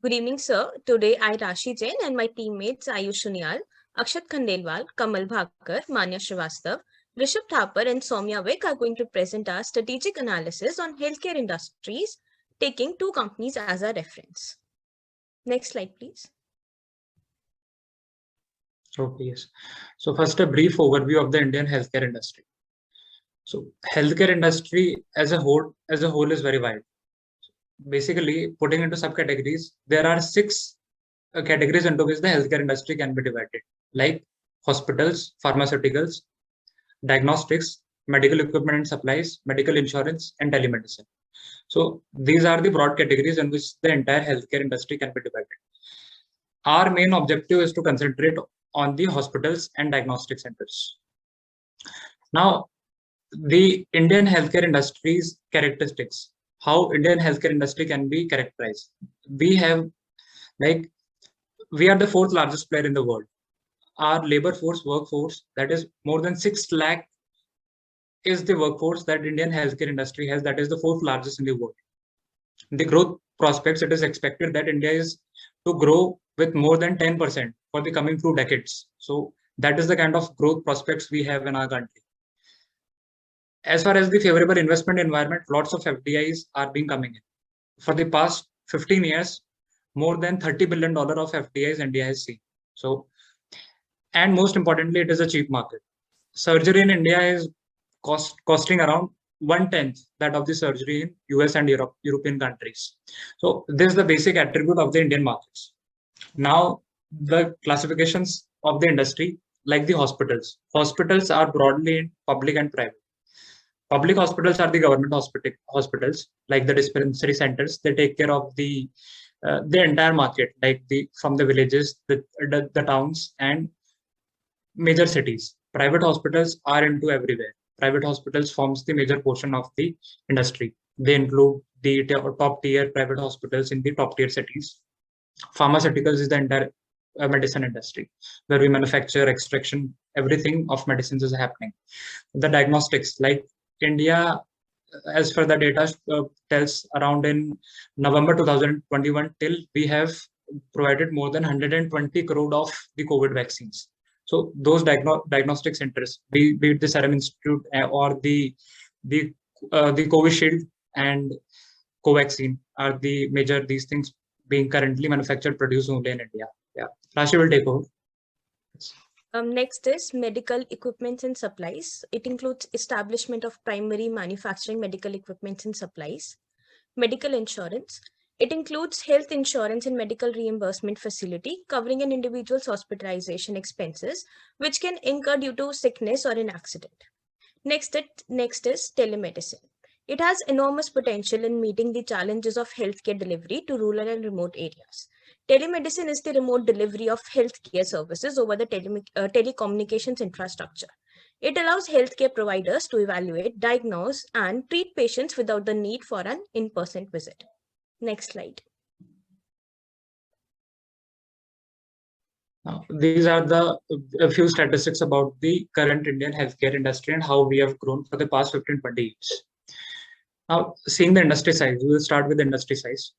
Good evening, sir. Today, I, Rashi Jain, and my teammates Ayush Sunyal, Akshat Khandelwal, Kamal Bhakkar, Manya Srivastav, Rishabh Thapar, and Soumya Vik are going to present our strategic analysis on healthcare industries, taking two companies as our reference. Next slide, please. Okay, yes. So first, a brief overview of the Indian healthcare industry. So healthcare industry as a whole is very wide. Basically, putting into subcategories, there are six categories into which the healthcare industry can be divided, like hospitals, pharmaceuticals, diagnostics, medical equipment and supplies, medical insurance, and telemedicine. So these are the broad categories in which the entire healthcare industry can be divided. Our main objective is to concentrate on the hospitals and diagnostic centers. Now, the Indian healthcare industry's characteristics, how Indian healthcare industry can be characterized. We are the fourth largest player in the world. Our labor force workforce, that is more than 6 lakh, is the workforce that Indian healthcare industry has. That is the fourth largest in the world. The growth prospects, it is expected that India is to grow with more than 10% for the coming 2 decades. So that is the kind of growth prospects we have in our country. As far as the favorable investment environment, lots of FDIs are being coming in. For the past 15 years, more than $30 billion of FDIs India has seen. So, and most importantly, it is a cheap market. Surgery in India is costing around 1/10 that of the surgery in US and European countries. So this is the basic attribute of the Indian markets. Now, the classifications of the industry, like the hospitals. Hospitals are broadly in public and private. Public hospitals are the government hospitals, like the dispensary centers. They take care of the entire market, like from the villages, the towns, and major cities. Private hospitals are into everywhere. Private hospitals forms the major portion of the industry. They include the top tier private hospitals in the top tier cities. Pharmaceuticals is the entire medicine industry, where we manufacture, extraction, everything of medicines is happening. The diagnostics, like India, as per the data tells, around in November 2021 till we have provided more than 120 crore of the COVID vaccines. So those diagnostic centers, be it the Serum Institute or the Covishield and Covaxin, are the major these things being currently manufactured, produced only in India. Yeah, Rashi will take over. Next is medical equipments and supplies. It includes establishment of primary manufacturing medical equipments and supplies. Medical insurance. It includes health insurance and medical reimbursement facility covering an individual's hospitalization expenses, which can incur due to sickness or an accident. Next is telemedicine. It has enormous potential in meeting the challenges of healthcare delivery to rural and remote areas. Telemedicine is the remote delivery of healthcare services over the telecommunications infrastructure. It allows healthcare providers to evaluate, diagnose, and treat patients without the need for an in-person visit. Next slide. Now, these are a few statistics about the current Indian healthcare industry and how we have grown for the past 15-20 years. Now, seeing the industry size, we will start with the industry size.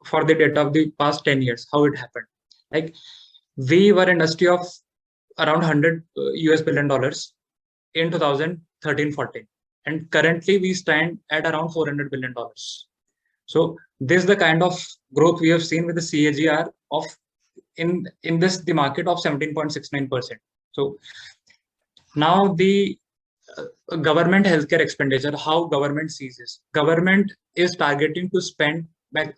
For the data of the past 10 years, how it happened. Like, we were an industry of around $100 billion in 2013-14, and currently we stand at around $400 billion. So this is the kind of growth we have seen with the CAGR of in the market of 17.69%. So now the government healthcare expenditure, how government sees this. Government is targeting to spend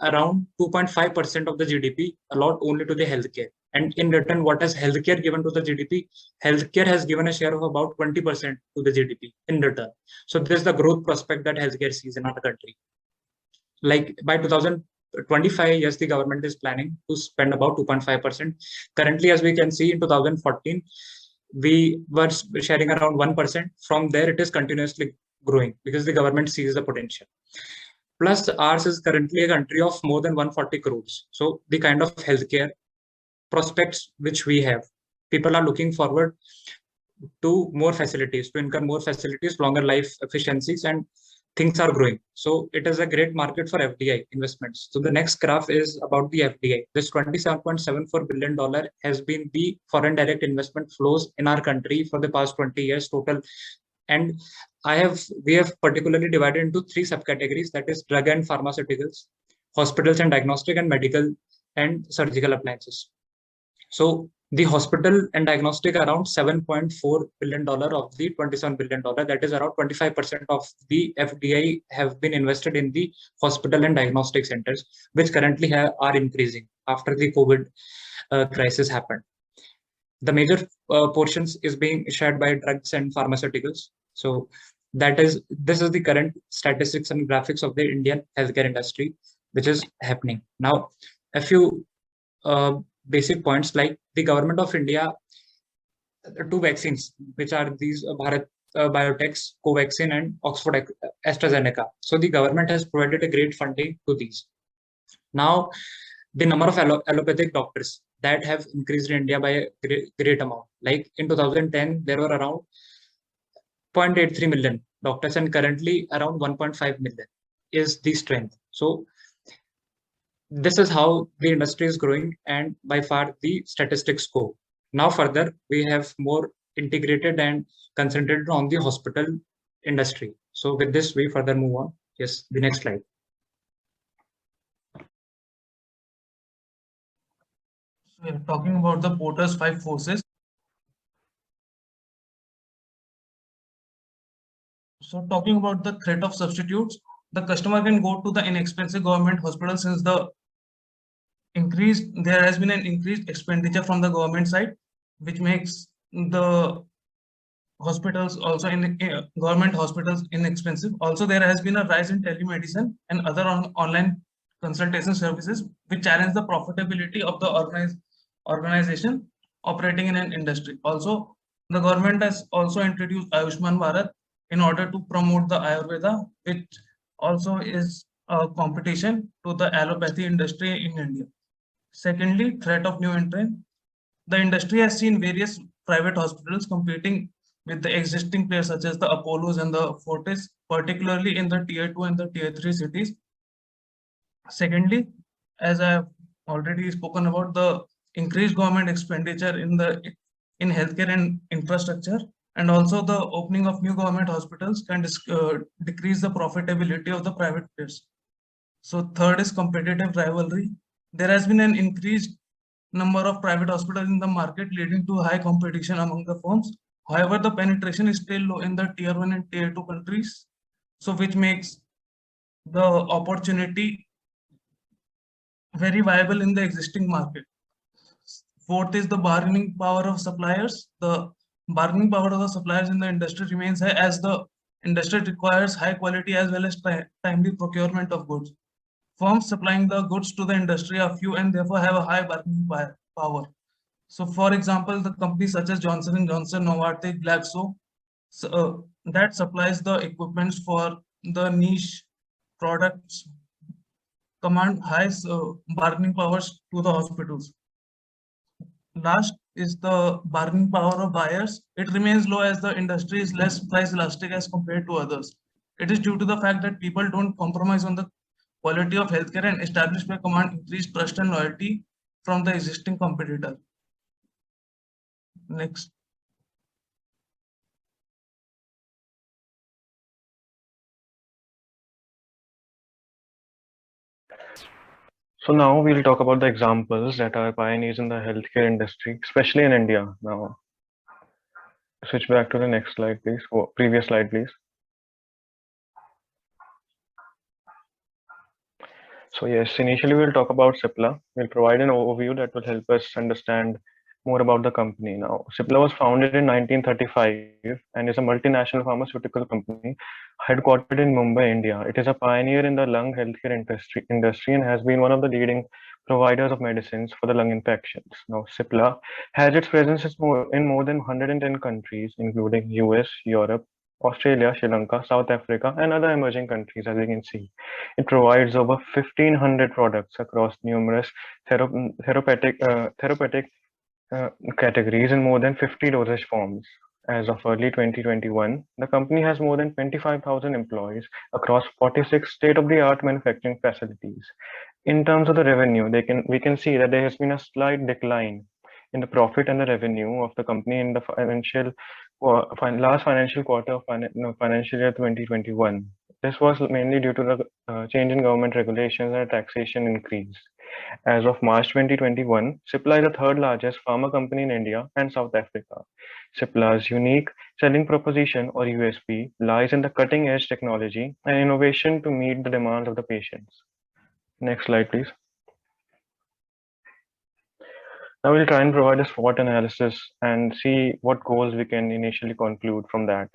around 2.5% of the GDP allot only to the healthcare. And in return, what has healthcare given to the GDP? Healthcare has given a share of about 20% to the GDP in return. So this is the growth prospect that healthcare sees in our country. Like by 2025, yes, the government is planning to spend about 2.5%. Currently, as we can see, in 2014, we were sharing around 1%. From there, it is continuously growing because the government sees the potential. Plus, ours is currently a country of more than 140 crores. So the kind of healthcare prospects which we have, people are looking forward to more facilities, to incur more facilities, longer life efficiencies, and things are growing. So it is a great market for FDI investments. So the next graph is about the FDI. This $27.74 billion has been the foreign direct investment flows in our country for the past 20 years total. And we have particularly divided into three subcategories, that is drug and pharmaceuticals, hospitals and diagnostic, and medical and surgical appliances. So the hospital and diagnostic around $7.4 billion of the $27 billion, that is around 25% of the FDI have been invested in the hospital and diagnostic centers, which currently are increasing after the COVID crisis happened. The major portions is being shared by drugs and pharmaceuticals. So this is the current statistics and graphics of the Indian healthcare industry, which is happening. Now, a few basic points, like the government of India, two vaccines, which are these Bharat Biotech's Covaxin and Oxford AstraZeneca. So the government has provided a great funding to these. Now, the number of allopathic doctors that have increased in India by a great amount. Like in 2010, there were around 0.83 million doctors, and currently around 1.5 million is the strength. So this is how the industry is growing, and by far the statistics go. Now further, we have more integrated and concentrated on the hospital industry. So with this, we further move on. Yes, the next slide. We are talking about the Porter's 5 forces. So talking about the threat of substitutes, the customer can go to the inexpensive government hospital since there has been an increased expenditure from the government side, which makes the hospitals also government hospitals inexpensive. Also, there has been a rise in telemedicine and other online consultation services, which challenge the profitability of the organization operating in an industry. Also, the government has also introduced Ayushman Bharat in order to promote the Ayurveda, which also is a competition to the allopathy industry in India. Secondly, threat of new entrant. The industry has seen various private hospitals competing with the existing players such as the Apollos and the Fortis, particularly in the tier 2 and the tier 3 cities. Secondly, as I have already spoken about, the increased government expenditure in healthcare and infrastructure, and also the opening of new government hospitals can decrease the profitability of the private players. So third is competitive rivalry. There has been an increased number of private hospitals in the market, leading to high competition among the firms. However, the penetration is still low in the tier 1 and tier 2 countries, so which makes the opportunity very viable in the existing market. Fourth is the bargaining power of suppliers. The bargaining power of the suppliers in the industry remains high as the industry requires high quality as well as timely procurement of goods. Firms supplying the goods to the industry are few and therefore have a high bargaining power. So, for example, the companies such as Johnson & Johnson, Novartis, Glaxo, that supplies the equipments for the niche products, command high bargaining powers to the hospitals. Last is the bargaining power of buyers. It remains low as the industry is less price elastic as compared to others. It is due to the fact that people don't compromise on the quality of healthcare, and established by command increased trust and loyalty from the existing competitor. Next. So now we'll talk about the examples that are pioneers in the healthcare industry, especially in India. Now, switch back to the next slide, please. Oh, previous slide, please. So yes, initially we'll talk about Cipla. We'll provide an overview that will help us understand more about the company. Now, Cipla was founded in 1935 and is a multinational pharmaceutical company headquartered in Mumbai, India. It is a pioneer in the lung healthcare industry and has been one of the leading providers of medicines for the lung infections. Now, Cipla has its presence in more than 110 countries, including US, Europe, Australia, Sri Lanka, South Africa, and other emerging countries, as you can see. It provides over 1,500 products across numerous therapeutic categories in more than 50 dosage forms. as of early 2021, the company has more than 25,000 employees across 46 state-of-the-art manufacturing facilities. In terms of the revenue, we can see that there has been a slight decline in the profit and the revenue of the company in the last financial quarter of financial year 2021. This was mainly due to the change in government regulations and taxation increase. As of March 2021, Cipla is the third largest pharma company in India and South Africa. Cipla's unique selling proposition, or USP, lies in the cutting-edge technology and innovation to meet the demands of the patients. Next slide, please. Now we'll try and provide a SWOT analysis and see what goals we can initially conclude from that.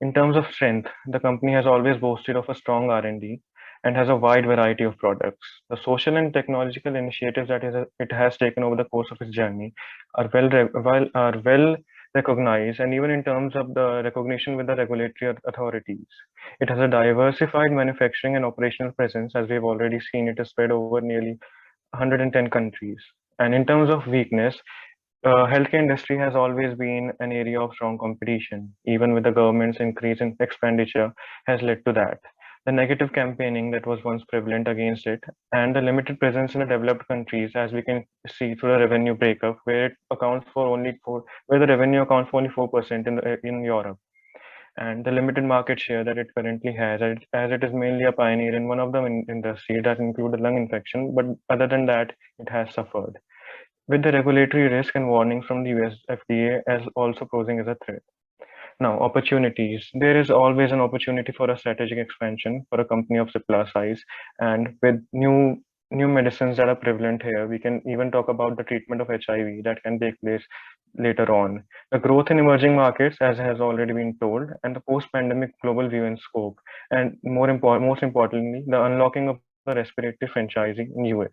In terms of strength, the company has always boasted of a strong R&D and has a wide variety of products. The social and technological initiatives that it has taken over the course of its journey are well recognized, and even in terms of the recognition with the regulatory authorities. It has a diversified manufacturing and operational presence, as we've already seen. It is spread over nearly 110 countries. And in terms of weakness, healthcare industry has always been an area of strong competition. Even with the government's increase in expenditure has led to that. The negative campaigning that was once prevalent against it, and the limited presence in the developed countries, as we can see through the revenue breakup, where the revenue accounts for only 4% in Europe, and the limited market share that it currently has, as it is mainly a pioneer in one of the industries that include the lung infection, but other than that, it has suffered. With the regulatory risk and warnings from the US FDA as also posing as a threat. Now, opportunities. There is always an opportunity for a strategic expansion for a company of Cipla size, and with new medicines that are prevalent here, we can even talk about the treatment of HIV that can take place later on. The growth in emerging markets, as has already been told, and the post-pandemic global view and scope, and most importantly, the unlocking of the respiratory franchising in US.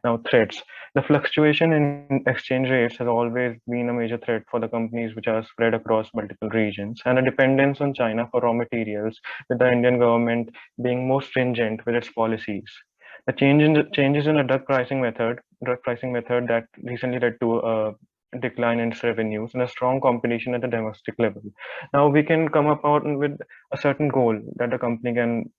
Now, threats. The fluctuation in exchange rates has always been a major threat for the companies which are spread across multiple regions, and a dependence on China for raw materials, with the Indian government being more stringent with its policies. The changes in the drug pricing method that recently led to a decline in its revenues and a strong competition at the domestic level. Now we can come up with a certain goal that the company can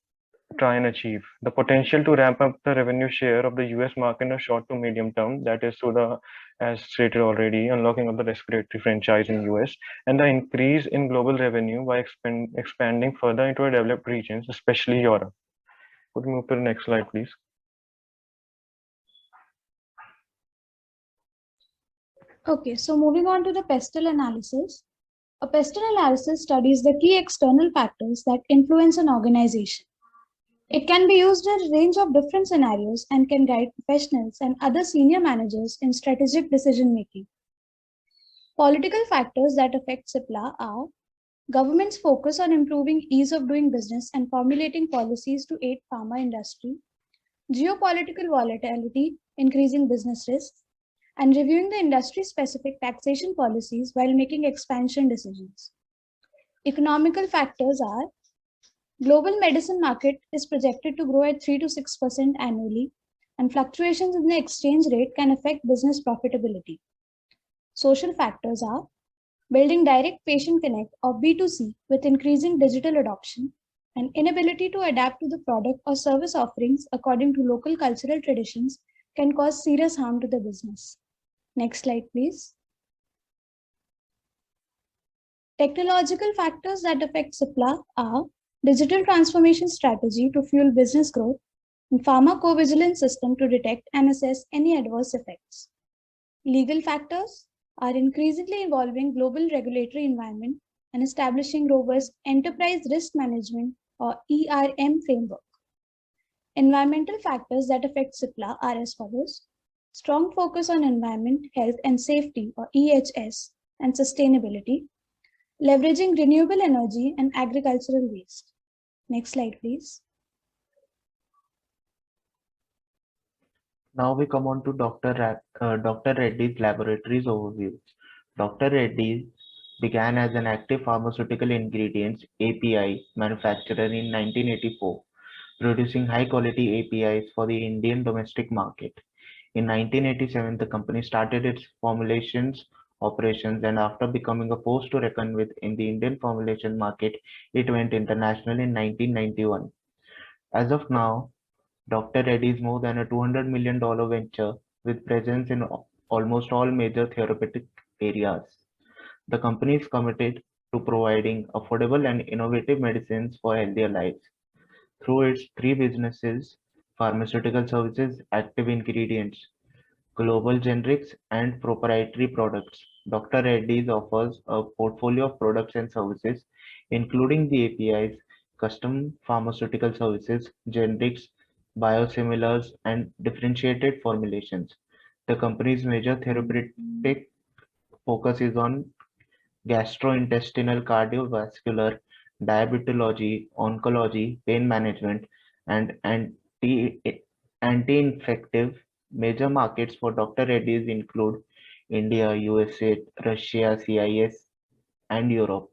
try and achieve. The potential to ramp up the revenue share of the US market in a short to medium term, that is through the, as stated already, unlocking of the respiratory franchise in US, and the increase in global revenue by expanding further into the developed regions, especially Europe. Could we move to the next slide, please? Okay, so moving on to the pestle analysis. A pestle analysis studies the key external factors that influence an organization. It can be used in a range of different scenarios and can guide professionals and other senior managers in strategic decision-making. Political factors that affect Cipla are government's focus on improving ease of doing business and formulating policies to aid pharma industry, geopolitical volatility, increasing business risks, and reviewing the industry-specific taxation policies while making expansion decisions. Economical factors are global medicine market is projected to grow at 3 to 6% annually, and fluctuations in the exchange rate can affect business profitability. Social factors are building direct patient connect or B2C with increasing digital adoption and inability to adapt to the product or service offerings according to local cultural traditions can cause serious harm to the business. Next slide, please. Technological factors that affect Cipla are digital transformation strategy to fuel business growth, and pharmacovigilance system to detect and assess any adverse effects. Legal factors are increasingly evolving global regulatory environment and establishing robust enterprise risk management or ERM framework. Environmental factors that affect Cipla are as follows: strong focus on environment, health and safety or EHS and sustainability, leveraging renewable energy and agricultural waste. Next slide, please. Now we come on to Dr. Reddy's laboratories overview. Dr. Reddy began as an active pharmaceutical ingredients API manufacturer in 1984, producing high quality APIs for the Indian domestic market. In 1987, the company started its formulations operations, and after becoming a force to reckon with in the Indian formulation market, it went international in 1991. As of now, Dr. Reddy's more than a $200 million venture with presence in almost all major therapeutic areas. The company is committed to providing affordable and innovative medicines for healthier lives. Through its three businesses, pharmaceutical services, active ingredients, global generics, and proprietary products, Dr. Reddy's offers a portfolio of products and services, including the APIs, custom pharmaceutical services, generics, biosimilars, and differentiated formulations. The company's major therapeutic focus is on gastrointestinal, cardiovascular, diabetology, oncology, pain management, and anti-infective. Major markets for Dr. Reddy's include India, USA, Russia, CIS, and Europe,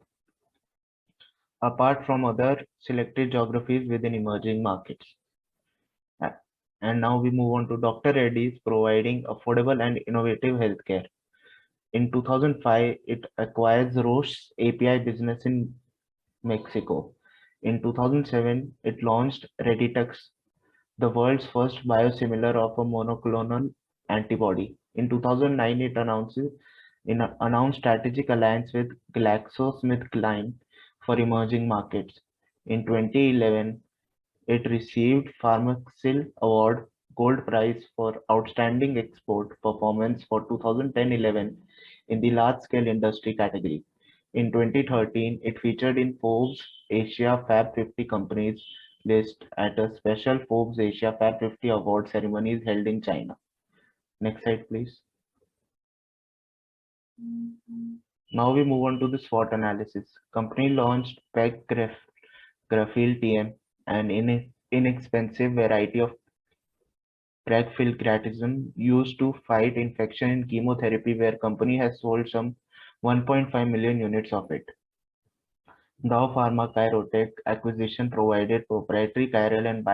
apart from other selected geographies within emerging markets. And now we move on to Dr. Reddy's providing affordable and innovative healthcare. In 2005, it acquires Roche's API business in Mexico. In 2007, it launched Reditux, the world's first biosimilar of a monoclonal antibody. In 2009, it announced strategic alliance with GlaxoSmithKline for emerging markets. In 2011, it received Pharmaxil Award Gold Prize for Outstanding Export Performance for 2010-11 in the large-scale industry category. In 2013, it featured in Forbes Asia Fab 50 companies list at a special Forbes Asia Fab 50 award ceremonies held in China. Next slide, please. Now we move on to the SWOT analysis. Company launched Peggrafil TM, an inexpensive variety of pegfilgrastim used to fight infection in chemotherapy, where company has sold some 1.5 million units of it. Dow Pharma Chirotech acquisition provided proprietary chiral and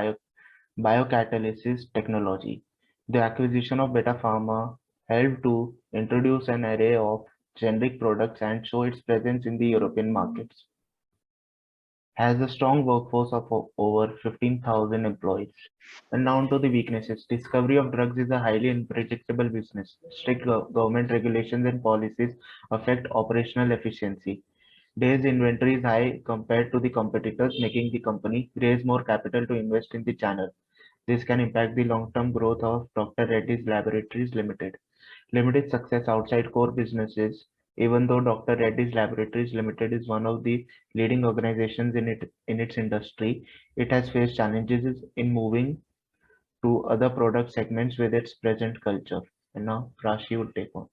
biocatalysis technology. The acquisition of Beta Pharma helped to introduce an array of generic products and show its presence in the European markets. Has a strong workforce of over 15,000 employees. And now to the weaknesses. Discovery of drugs is a highly unpredictable business. Strict government regulations and policies affect operational efficiency. Days inventory is high compared to the competitors, making the company raise more capital to invest in the channel. This can impact the long-term growth of Dr. Reddy's Laboratories Limited. Limited success outside core businesses. Even though Dr. Reddy's Laboratories Limited is one of the leading organizations in its industry, it has faced challenges in moving to other product segments with its present culture. And now Rashi would take on.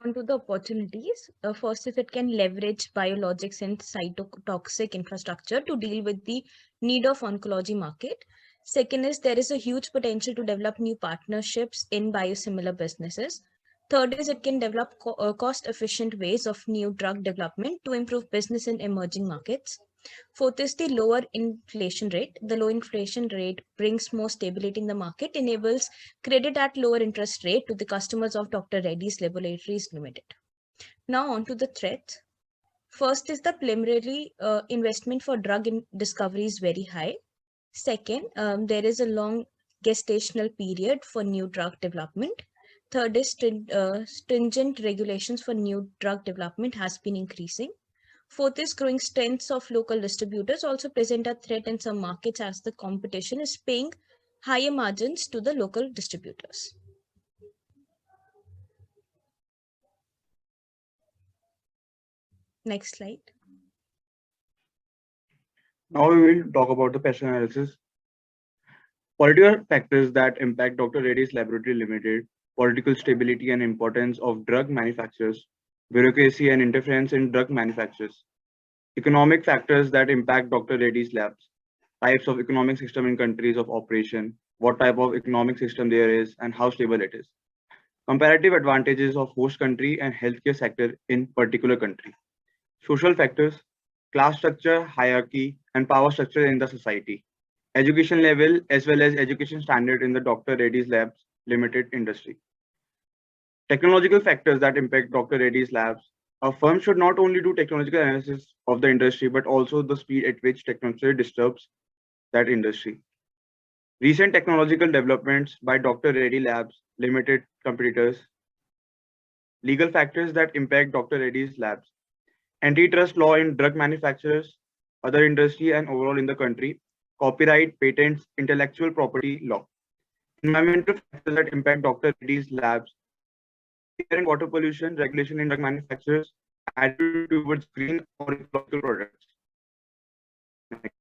On to the opportunities. First is it can leverage biologics and cytotoxic infrastructure to deal with the need of oncology market. Second is there is a huge potential to develop new partnerships in biosimilar businesses. Third is it can develop cost-efficient ways of new drug development to improve business in emerging markets. Fourth is the lower inflation rate. The low inflation rate brings more stability in the market, enables credit at lower interest rate to the customers of Dr. Reddy's Laboratories Limited. Now on to the threats. First is the preliminary investment for drug discovery is very high. Second, there is a long gestational period for new drug development. Third is stringent regulations for new drug development has been increasing. Fourth is growing strengths of local distributors also present a threat in some markets as the competition is paying higher margins to the local distributors. Next slide. Now we will talk about the pest analysis. Political factors that impact Dr. Reddy's Laboratory Limited, political stability and importance of drug manufacturers, bureaucracy and interference in drug manufacturers. Economic factors that impact Dr. Reddy's labs, types of economic system in countries of operation, what type of economic system there is and how stable it is. Comparative advantages of host country and healthcare sector in particular country. Social factors, class structure, hierarchy, and power structure in the society. Education level as well as education standard in the Dr. Reddy's Labs Limited industry. Technological factors that impact Dr. Reddy's labs. A firm should not only do technological analysis of the industry, but also the speed at which technology disturbs that industry. Recent technological developments by Dr. Reddy Labs Limited competitors. Legal factors that impact Dr. Reddy's labs. Antitrust law in drug manufacturers, other industry, and overall in the country. Copyright, patents, intellectual property law. Environmental factors that impact Dr. Reddy's labs. Air and water pollution, regulation in drug manufacturers, attitude towards green or ecological products.